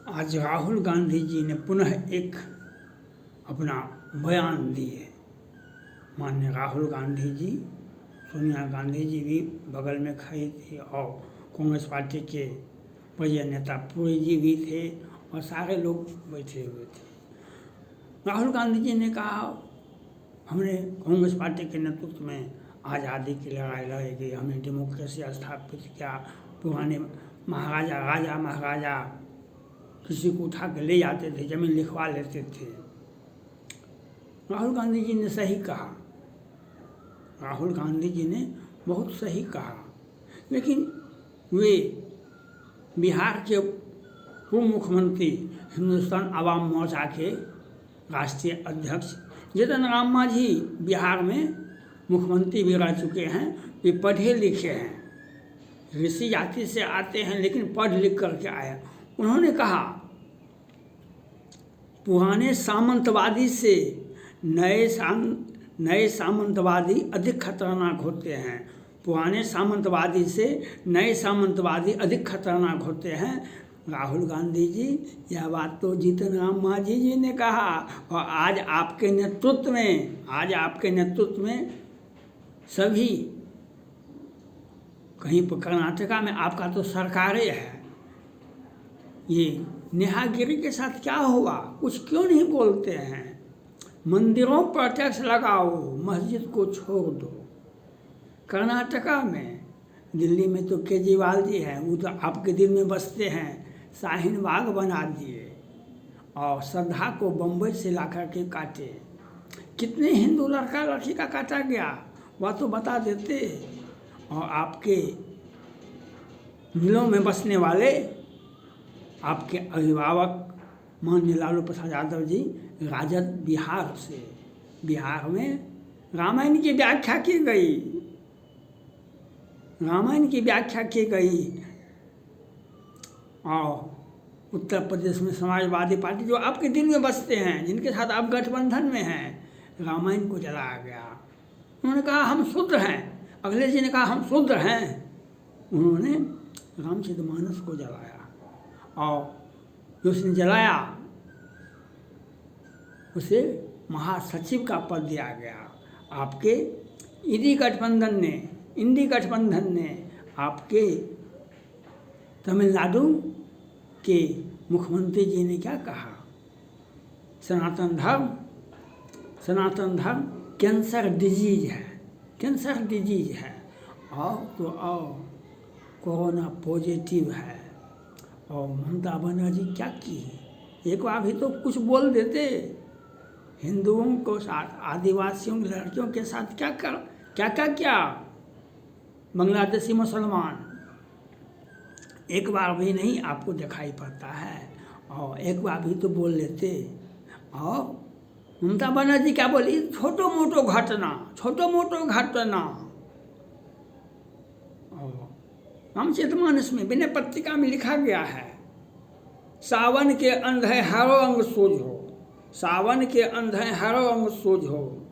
आज राहुल गांधी जी ने पुनः एक अपना बयान दिए। माननीय राहुल गांधी जी, सोनिया गांधी जी भी बगल में खड़ी थी और कांग्रेस पार्टी के वरीय नेता पुरी जी भी थे और सारे लोग बैठे हुए थे। राहुल गांधी जी ने कहा, हमने कांग्रेस पार्टी के नेतृत्व में आज़ादी की लड़ाई लड़ी गई, हमने डेमोक्रेसी स्थापित किया। पुराने राजा महाराजा किसी को उठा के ले जाते थे, जमीन लिखवा लेते थे। राहुल गांधी जी ने सही कहा, राहुल गांधी जी ने बहुत सही कहा, लेकिन वे बिहार के पूर्व मुख्यमंत्री, हिंदुस्तान आवाम मोर्चा के राष्ट्रीय अध्यक्ष जीतन राम मांझी बिहार में मुख्यमंत्री भी रह चुके हैं। वे पढ़े लिखे हैं, ऋषि जाति से आते हैं, लेकिन पढ़ लिख करके आए। उन्होंने कहा, पुराने सामंतवादी से नए सामंतवादी अधिक खतरनाक होते हैं। पुराने सामंतवादी से नए सामंतवादी अधिक खतरनाक होते हैं। राहुल गांधी जी, यह बात तो जीतन राम मांझी जी ने कहा, और आज आपके नेतृत्व में सभी, कहीं पर कर्नाटका में आपका तो सरकारें है। ये नेहागिरी के साथ क्या हुआ? कुछ क्यों नहीं बोलते हैं? मंदिरों पर टैक्स लगाओ, मस्जिद को छोड़ दो। कर्नाटका में, दिल्ली में तो केजरीवाल जी हैं, वो तो आपके दिल में बसते हैं। शाहीन बाग बना दिए और श्रद्धा को बम्बई से ला कर के काटे। कितने हिंदू लड़का लड़की का काटा गया वह तो बता देते। और आपके दिलों में बसने वाले आपके अभिभावक माननीय लालू प्रसाद यादव जी, राजद बिहार से, बिहार में रामायण की व्याख्या की गई और उत्तर प्रदेश में समाजवादी पार्टी, जो आपके दिल में बसते हैं, जिनके साथ आप गठबंधन में हैं, रामायण को जलाया गया। उन्होंने कहा हम शूद्र हैं। अखिलेश जी ने कहा हम शूद्र हैं। उन्होंने रामचरितमानस को जलाया और जो उसने जलाया उसे महासचिव का पद दिया गया। आपके इंडी गठबंधन ने आपके तमिलनाडु के मुख्यमंत्री जी ने क्या कहा? सनातन धर्म कैंसर डिजीज है और कोरोना पॉजिटिव है। और ममता बनर्जी क्या की? एक बार भी तो कुछ बोल देते। हिंदुओं को साथ, आदिवासियों लड़कियों के साथ क्या बांग्लादेशी मुसलमान, एक बार भी नहीं आपको दिखाई पड़ता है। और एक बार भी तो बोल लेते। और ममता बनर्जी क्या बोली? छोटो मोटो घटना। और रामचरितमानस में विनय पत्रिका में लिखा गया है, सावन के अंधे हरो अंग सूझो।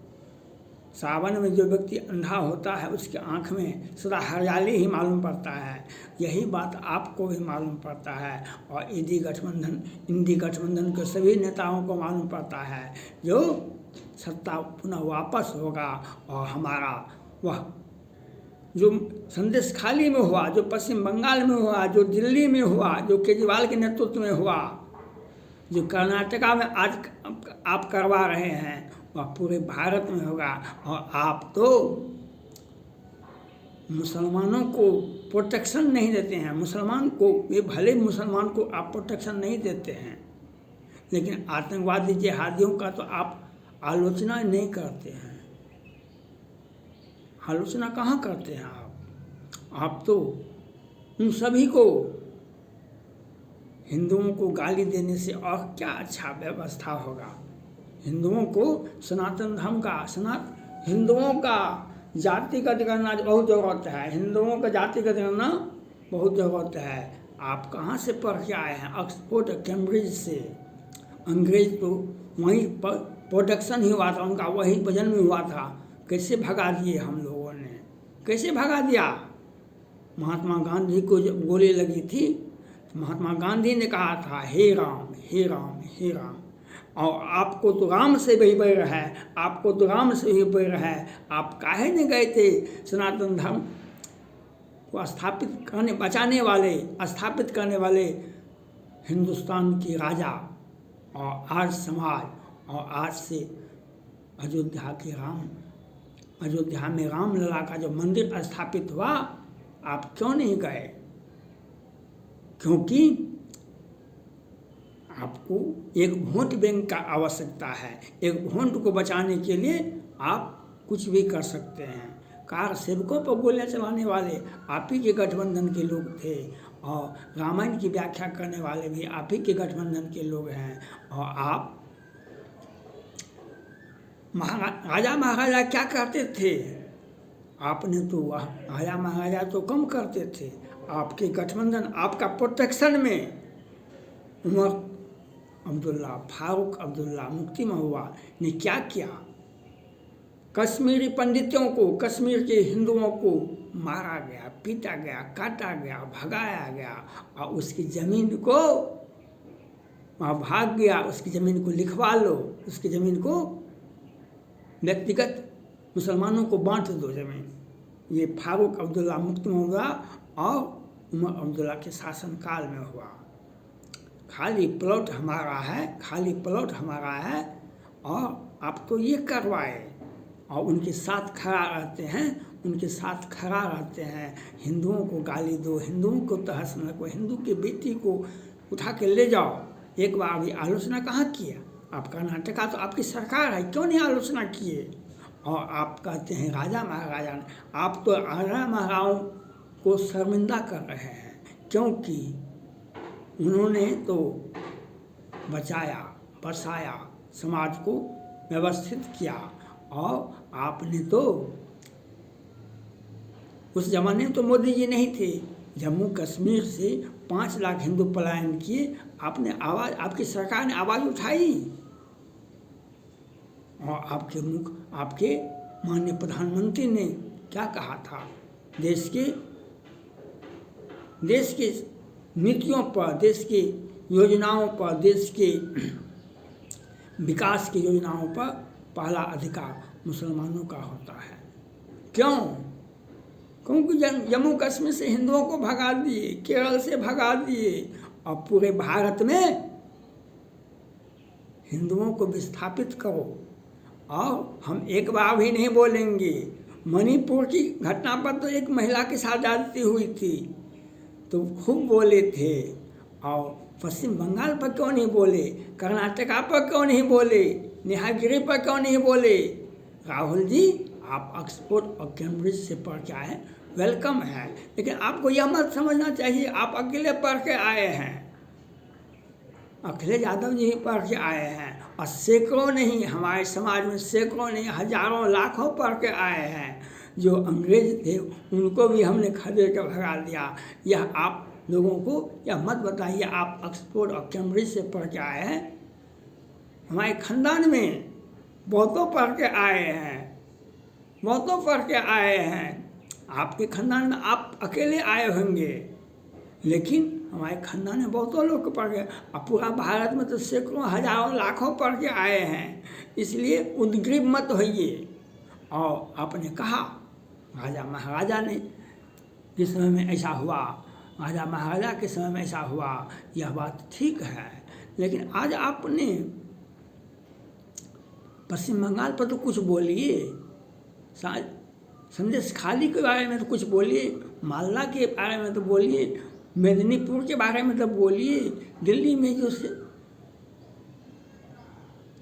सावन में जो व्यक्ति अंधा होता है, उसके आँख में सदा हरियाली ही मालूम पड़ता है। यही बात आपको भी मालूम पड़ता है और इंडी गठबंधन के सभी नेताओं को मालूम पड़ता है। जो सत्ता पुनः वापस होगा और हमारा वह जो संदेश खाली में हुआ, जो पश्चिम बंगाल में हुआ, जो दिल्ली में हुआ, जो केजरीवाल के नेतृत्व में हुआ, जो कर्नाटका में आज आप करवा रहे हैं, वह पूरे भारत में होगा। और आप तो मुसलमानों को प्रोटेक्शन नहीं देते हैं। मुसलमान को आप प्रोटेक्शन नहीं देते हैं, लेकिन आतंकवादी जिहादियों का तो आप आलोचना नहीं करते हैं। आलोचना कहाँ करते हैं आप तो उन सभी को, हिंदुओं को गाली देने से और क्या अच्छा व्यवस्था होगा? हिंदुओं को हिंदुओं का जातिगत करना बहुत ज़रूरत है। हिंदुओं का जातिगत करना बहुत ज़रूरत है। आप कहाँ से पढ़ के आए हैं? ऑक्सफोर्ड कैम्ब्रिज से। अंग्रेज तो वहीं पर प्रोडक्शन ही हुआ था, उनका वही वजन में हुआ था। कैसे भगा दिए हम लोगों ने? कैसे भगा दिया? महात्मा गांधी को जब गोली लगी थी महात्मा गांधी ने कहा था, हे राम हे राम हे राम, और आपको तो राम से भी बैर है, आपको तो राम से भी बैर है। आप काहे नहीं गए थे सनातन धर्म को स्थापित करने, बचाने वाले, स्थापित करने वाले हिंदुस्तान के राजा और आर्य समाज, और आज से अयोध्या के राम, अयोध्या में रामलला का जो मंदिर स्थापित हुआ, आप क्यों नहीं गए? क्योंकि आपको एक वोट बैंक का आवश्यकता है। एक वोट को बचाने के लिए आप कुछ भी कर सकते हैं। कार सेवकों पर गोलियां चलाने वाले आप ही के गठबंधन के लोग थे, और रामायण की व्याख्या करने वाले भी आप ही के गठबंधन के लोग हैं। और आप राजा महाराजा क्या करते थे? आपने तो राजा महाराजा तो कम करते थे। आपके गठबंधन, आपका प्रोटेक्शन में उमर अब्दुल्ला, फारूक अब्दुल्ला, मुफ्ती महुआ ने क्या किया? कश्मीरी पंडितों को, कश्मीर के हिंदुओं को मारा गया, पीटा गया, काटा गया, भगाया गया, और उसकी ज़मीन को वहाँ भाग गया। उसकी ज़मीन को लिखवा लो, उसकी ज़मीन को व्यक्तिगत मुसलमानों को बांट दो ज़मीन। ये फारूक अब्दुल्ला, मुफ्ती महुआ और उमर अब्दुल्ला के शासनकाल में हुआ। खाली प्लॉट हमारा है, खाली प्लॉट हमारा है, और आप तो ये करवाए, और उनके साथ खड़ा रहते हैं, उनके साथ खड़ा रहते हैं। हिंदुओं को गाली दो, हिंदुओं को तहस न को, हिंदू की बेटी को उठा के ले जाओ। एक बार भी आलोचना कहाँ किया? आप कर्नाटका तो आपकी सरकार है, क्यों नहीं आलोचना किए? और आप कहते हैं राजा महाराजा ने, आप तो राजा महाराजाओं को शर्मिंदा कर रहे हैं, क्योंकि उन्होंने तो बचाया, बसाया, समाज को व्यवस्थित किया, और आपने तो उस जमाने में तो मोदी जी नहीं थे, जम्मू कश्मीर से 5 लाख हिंदू पलायन किए, आपने आवाज़, आपकी सरकार ने आवाज़ उठाई, और आपके माननीय प्रधानमंत्री ने क्या कहा था? देश के नीतियों पर, देश की योजनाओं पर, देश के विकास की योजनाओं पर पहला अधिकार मुसलमानों का होता है। क्यों? क्योंकि जम्मू कश्मीर से हिंदुओं को भगा दिए, केरल से भगा दिए, और पूरे भारत में हिंदुओं को विस्थापित करो। और हम एक बार भी नहीं बोलेंगे। मणिपुर की घटना पर तो एक महिला की साथ ज्यादती हुई थी तो खूब बोले थे, और पश्चिम बंगाल पर क्यों नहीं बोले? कर्नाटका पर क्यों नहीं बोले? नेहागिरी पर क्यों नहीं बोले? राहुल जी, आप ऑक्सफोर्ड और कैम्ब्रिज से पढ़ के आए, वेलकम है, लेकिन आपको यह मत समझना चाहिए आप अकेले पढ़ के आए हैं। अखिलेश यादव जी पढ़ के आए हैं, और सैकड़ों नहीं, हमारे समाज में सैकड़ों नहीं, हजारों लाखों पढ़ के आए हैं। जो अंग्रेज थे उनको भी हमने खदेड़ के भगा दिया। यह आप लोगों को यह मत बताइए आप ऑक्सफोर्ड और कैम्ब्रिज से पढ़ के आए हैं। हमारे खानदान में बहुतों पढ़ के आए हैं, बहुतों पढ़ के आए हैं। आपके खानदान में आप अकेले आए होंगे, लेकिन हमारे खानदान में बहुतों लोग पढ़ गए, और पूरा भारत में तो सैकड़ों हजारों लाखों पढ़ के आए हैं। इसलिए उद्ग्रीव मत होइए। और आपने कहा राजा महाराजा ने जिस समय में ऐसा हुआ, राजा महाराजा के समय में ऐसा हुआ, यह बात ठीक है, लेकिन आज आपने पश्चिम बंगाल पर तो कुछ बोलिए, संदेश खाली के बारे में तो कुछ बोलिए, मालदा के बारे में तो बोलिए, मेदिनीपुर के बारे में तो बोलिए। दिल्ली में जो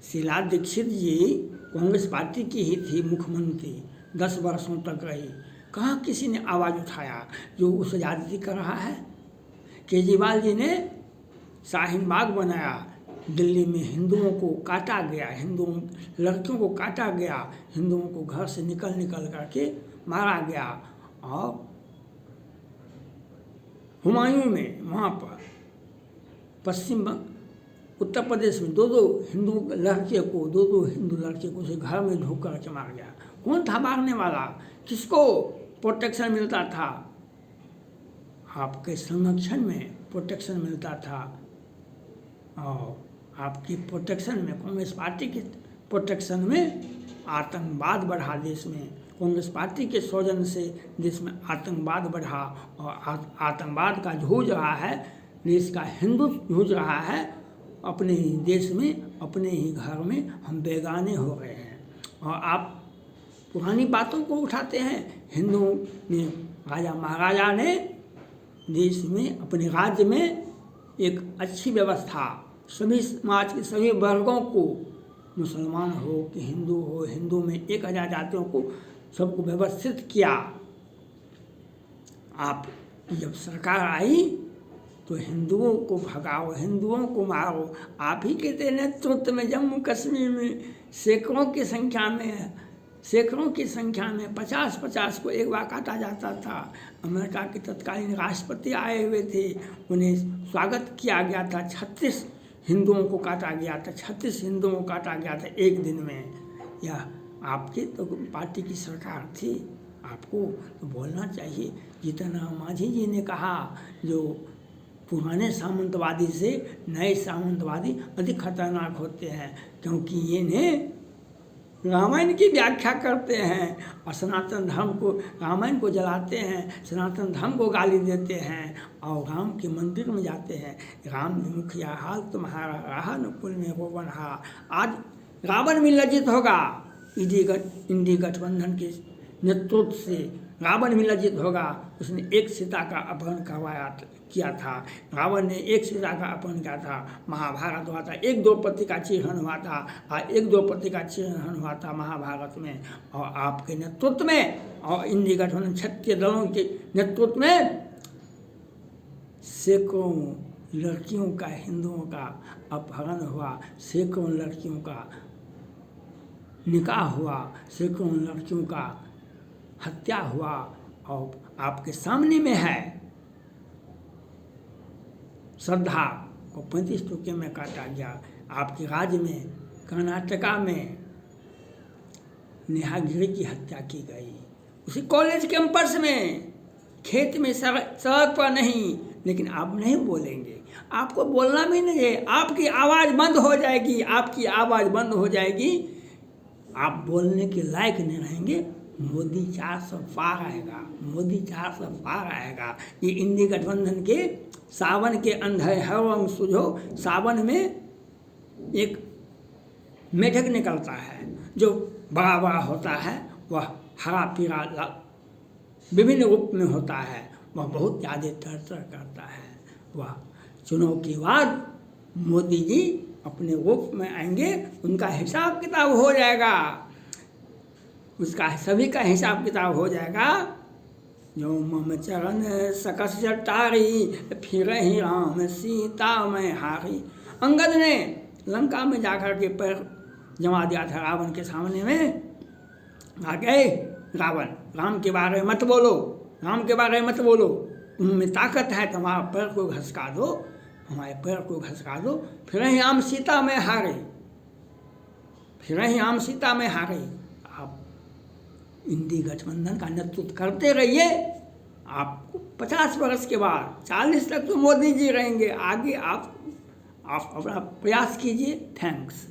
शीला दीक्षित जी कांग्रेस पार्टी की ही थी मुख्यमंत्री, 10 वर्षों तक रही, कहाँ किसी ने आवाज़ उठाया जो उसे ज्यादती कर रहा है? केजरीवाल जी ने शाहीन बाग बनाया, दिल्ली में हिंदुओं को काटा गया, हिंदुओं लड़कियों को काटा गया, हिंदुओं को घर से निकल करके मारा गया। और हुमायूं में वहाँ पर उत्तर प्रदेश में 2 हिंदू लड़के को उसे घर में ढूंढ कर मार गया। कौन था मारने वाला? किसको प्रोटेक्शन मिलता था? आपके संरक्षण में प्रोटेक्शन मिलता था, और आपकी प्रोटेक्शन में, कांग्रेस पार्टी की प्रोटेक्शन में आतंकवाद बढ़ा देश में। कांग्रेस पार्टी के सौजन्य से देश में आतंकवाद बढ़ा, और आतंकवाद का जूझ रहा है देश का हिंदू, जूझ रहा है अपने ही देश में, अपने ही घर में हम बेगाने हो गए हैं। और आप पुरानी बातों को उठाते हैं। हिंदुओं ने, राजा महाराजा ने देश में, अपने राज्य में एक अच्छी व्यवस्था, सभी समाज के सभी वर्गों को, मुसलमान हो कि हिंदू हो, हिंदू में 1000 जातियों को सबको व्यवस्थित किया। आप जब सरकार आई तो हिंदुओं को भगाओ, हिंदुओं को मारो। आप ही के नेतृत्व में जम्मू कश्मीर में सैकड़ों की संख्या में 50-50 को एक बार काटा जाता था। अमेरिका के तत्कालीन राष्ट्रपति आए हुए थे, उन्हें स्वागत किया गया था। 36 हिंदुओं को काटा गया था, 36 हिंदुओं को काटा गया था एक दिन में। यह आपकी तो पार्टी की सरकार थी, आपको तो बोलना चाहिए। जितना मांझी जी ने कहा, जो पुराने सामंतवादी से नए सामंतवादी अधिक खतरनाक होते हैं, क्योंकि ये ने रामायण की व्याख्या करते हैं और सनातन धर्म को, रामायण को जलाते हैं, सनातन धर्म को गाली देते हैं, और राम के मंदिर में जाते हैं। राम ने मुखिया हाल तुम्हारा रहा नकुल में रोवन हा। आज रावण भी लज्जित होगा, इंडी गठबंधन के नेतृत्व से रावण भी लज्जित होगा। उसने एक सीता का अपहरण किया था। रावण ने एक सीता का अपहरण किया था। महाभारत हुआ था, एक द्रौपदी का चिरहरण हुआ था, और एक द्रौपदी का चिरहरण हुआ था महाभारत में। और आपके नेतृत्व में और इंडी गठबंधन क्षत्रिय दलों के नेतृत्व में सैकड़ों लड़कियों का, हिंदुओं का अपहरण हुआ, सैकड़ों लड़कियों का निकाह हुआ, सैकड़ों लड़कियों का हत्या हुआ। और आपके सामने में है, श्रद्धा को 35 टुकड़े में काटा गया। आपके राज्य में, कर्नाटका में नेहा गिरी की हत्या की गई, उसी कॉलेज कैंपस में, खेत में, सड़क पर नहीं। लेकिन आप नहीं बोलेंगे, आपको बोलना भी नहीं है। आपकी आवाज़ बंद हो जाएगी, आपकी आवाज़ बंद हो जाएगी, आप बोलने के लायक नहीं रहेंगे। मोदी 400 पार आएगा, मोदी 400 पार आएगा। ये इंडी गठबंधन के सावन के अंधे हवम सुझो, सावन में एक मेढक निकलता है जो बड़ा बड़ा होता है, वह हरा पीला विभिन्न रूप में होता है, वह बहुत ज़्यादा टर्चर करता है। वह चुनाव के बाद मोदी जी अपने रूप में आएंगे, उनका हिसाब किताब हो जाएगा, उसका सभी का हिसाब किताब हो जाएगा। जो मम चरण सकस जटारी, फिर ही राम सीता में हारी। अंगद ने लंका में जाकर के पैर जमा दिया था रावण के सामने में। आ गए रावण, राम के बारे में मत बोलो, राम के बारे में मत बोलो, उनमें ताकत है तो हमारा पैर को घसका दो, हमारे पैर को घसका दो। फिर ही राम सीता में हारे, फिर ही राम सीता में हारे। आप इंडी गठबंधन का नेतृत्व करते रहिए। आपको 50 वर्ष के बाद 40 तक तो मोदी जी रहेंगे, आगे आप अपना प्रयास कीजिए। थैंक्स।